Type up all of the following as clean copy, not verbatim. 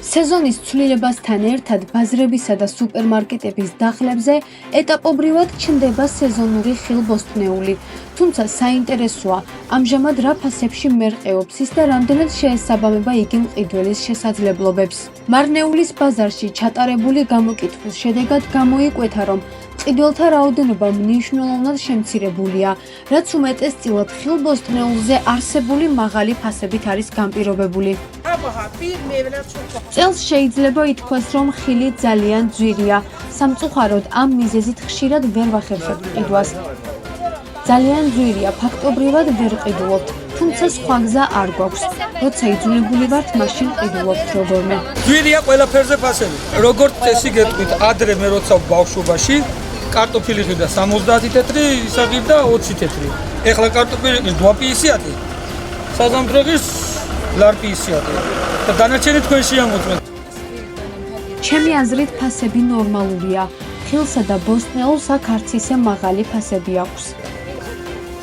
სეზონის ცვლილებასთან ერთად ბაზრებისა და სუპერმარკეტების დახლებზე ეტაპობრივად ჩნდება სეზონური ხილ-ბოსტნეული, თუმცა საინტერესოა, ამჟამად რა ფასებში მერყეობს ის და რამდენად შეესაბამება იგი მყიდველის შესაძლებლობებს. მარნეულის ბაზარში ჩატარებული გამოკითხვის შედეგად გამოიკვეთა, რომ მყიდველთა რაოდენობა მნიშვნელოვნად შემცირებულია, რაც უმეტესწილად ხილ-ბოსტნეულზე არსებული მაღალი ფასებით არის განპირობებული. წელს შეიძლება ითქვას, რომ ხილი ძალიან ძვირია, სამწუხაროდ ამ მიზეზით ხშირად ვერ ვახერხებ ყიდვას. ძალიან ძვირია, ფაქტობრივად ვერ ყიდულობთ, თუმცა სხვა გზა არ გვაქვს. როცა იძულებული ვართ, მაშინ ყიდულობთ როგორმე. ძვირია ყველაფერზე ფასები. როგორც წესი გეტყვით, ადრე მე როცა ბავშვობაში კარტოფილი ყიდა 70 თეთრი, ისა ყიდა 20 თეთრი. ეხლა კარტოფილი ყის 2 პიისიათი. საზამთროღის ლარპიისიათი. და დანარჩენი თქვენ შეამოწმეთ. ჩემი აზრით ფასები ნორმალურია. ხილსა და ბოსტნეულს აქ არც ისე მაღალი ფასები აქვს.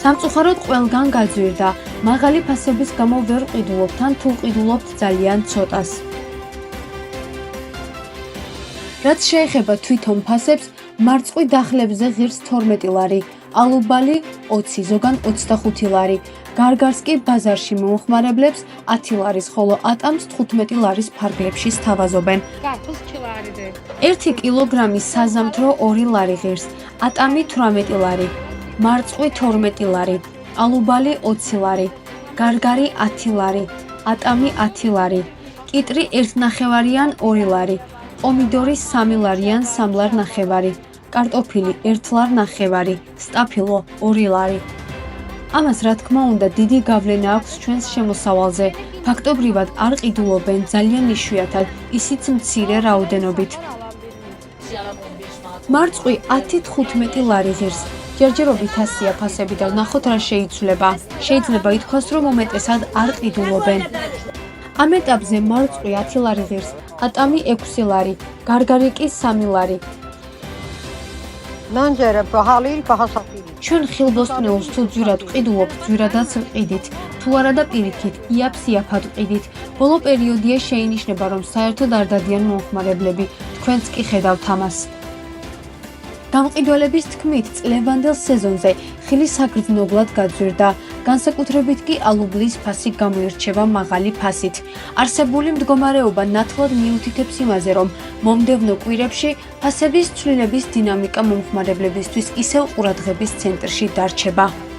სამწუხაროდ ყველგან გაძვირდა. მაღალი ფასების გამო ვერ ყიდულობთ ან თუ ყიდულობთ ძალიან ცოტას. რაც შეეხება თვითონ ფასებს, მარწყვი დახლებზე ღირს 12 ლარი, ალუბალი 20, ზოგან 25 ლარი. გარგარს კი ბაზარში მომხმარებლებს 10 ლარის, ხოლო ატამს 15 ლარის ფარგლებში სთავაზობენ. 1 კილოგრამის საზამთრო 2 ლარი ღირს, ატამი 18 ლარი, მარწყვი 12 ლარი, ალუბალი 20 ლარი, გარგარი 10 ლარი, ატამი 10 ლარი, კიტრი 1,5 2 ლარი, პომიდორი 3 ლარიან 3 ლარ ნახევარი, კარტოფილი 1,5 ლარი, სტაფილო 2 ლარი. ამას რა თქმა უნდა დიდი გავლენა აქვს ჩვენს შემოსავალზე. ფაქტობრივად არ ყიდულობენ ძალიან იშვიათად, ისიც მცირე რაოდენობით. მარწყვი 10-15 ლარი ღირს. ჯერჯერობით 100-ია ფასები და ნახოთ რა შეიცვლება. შეიძლება ითქვას, რომ უმეტესად არ ყიდულობენ. ამ ეტაპზე მარწყვი 10 ლარი ღირს, ატამი 6 ლარი, გარგარი კი 3 ლარი. ჩვენ ხილ-ბოსტნეულს თუ ძვირად ვყიდულობთ, ძვირადაც ვყიდით, თუ არა და პირიქით, იაფ-სიაფად ვყიდით. ბოლო პერიოდია შეინიშნება, რომ საერთოდ არ დადიან მომხმარებლები, თქვენც კი ხედავთ ამას. გამყიდველების თქმით, წლევანდელ სეზონზე ხილი საგრძნობლად გაძვირდა, განსაკუთრებით კი ალუბლის ფასი გამოირჩევა მაღალი ფასით. არსებული მდგომარეობა ნათლად მიუთითებს იმაზე, რომ მომდევნო კვირებში ფასების ცვლილების დინამიკა მომხმარებლებისთვის ისევ ყურადღების ცენტრში დარჩება.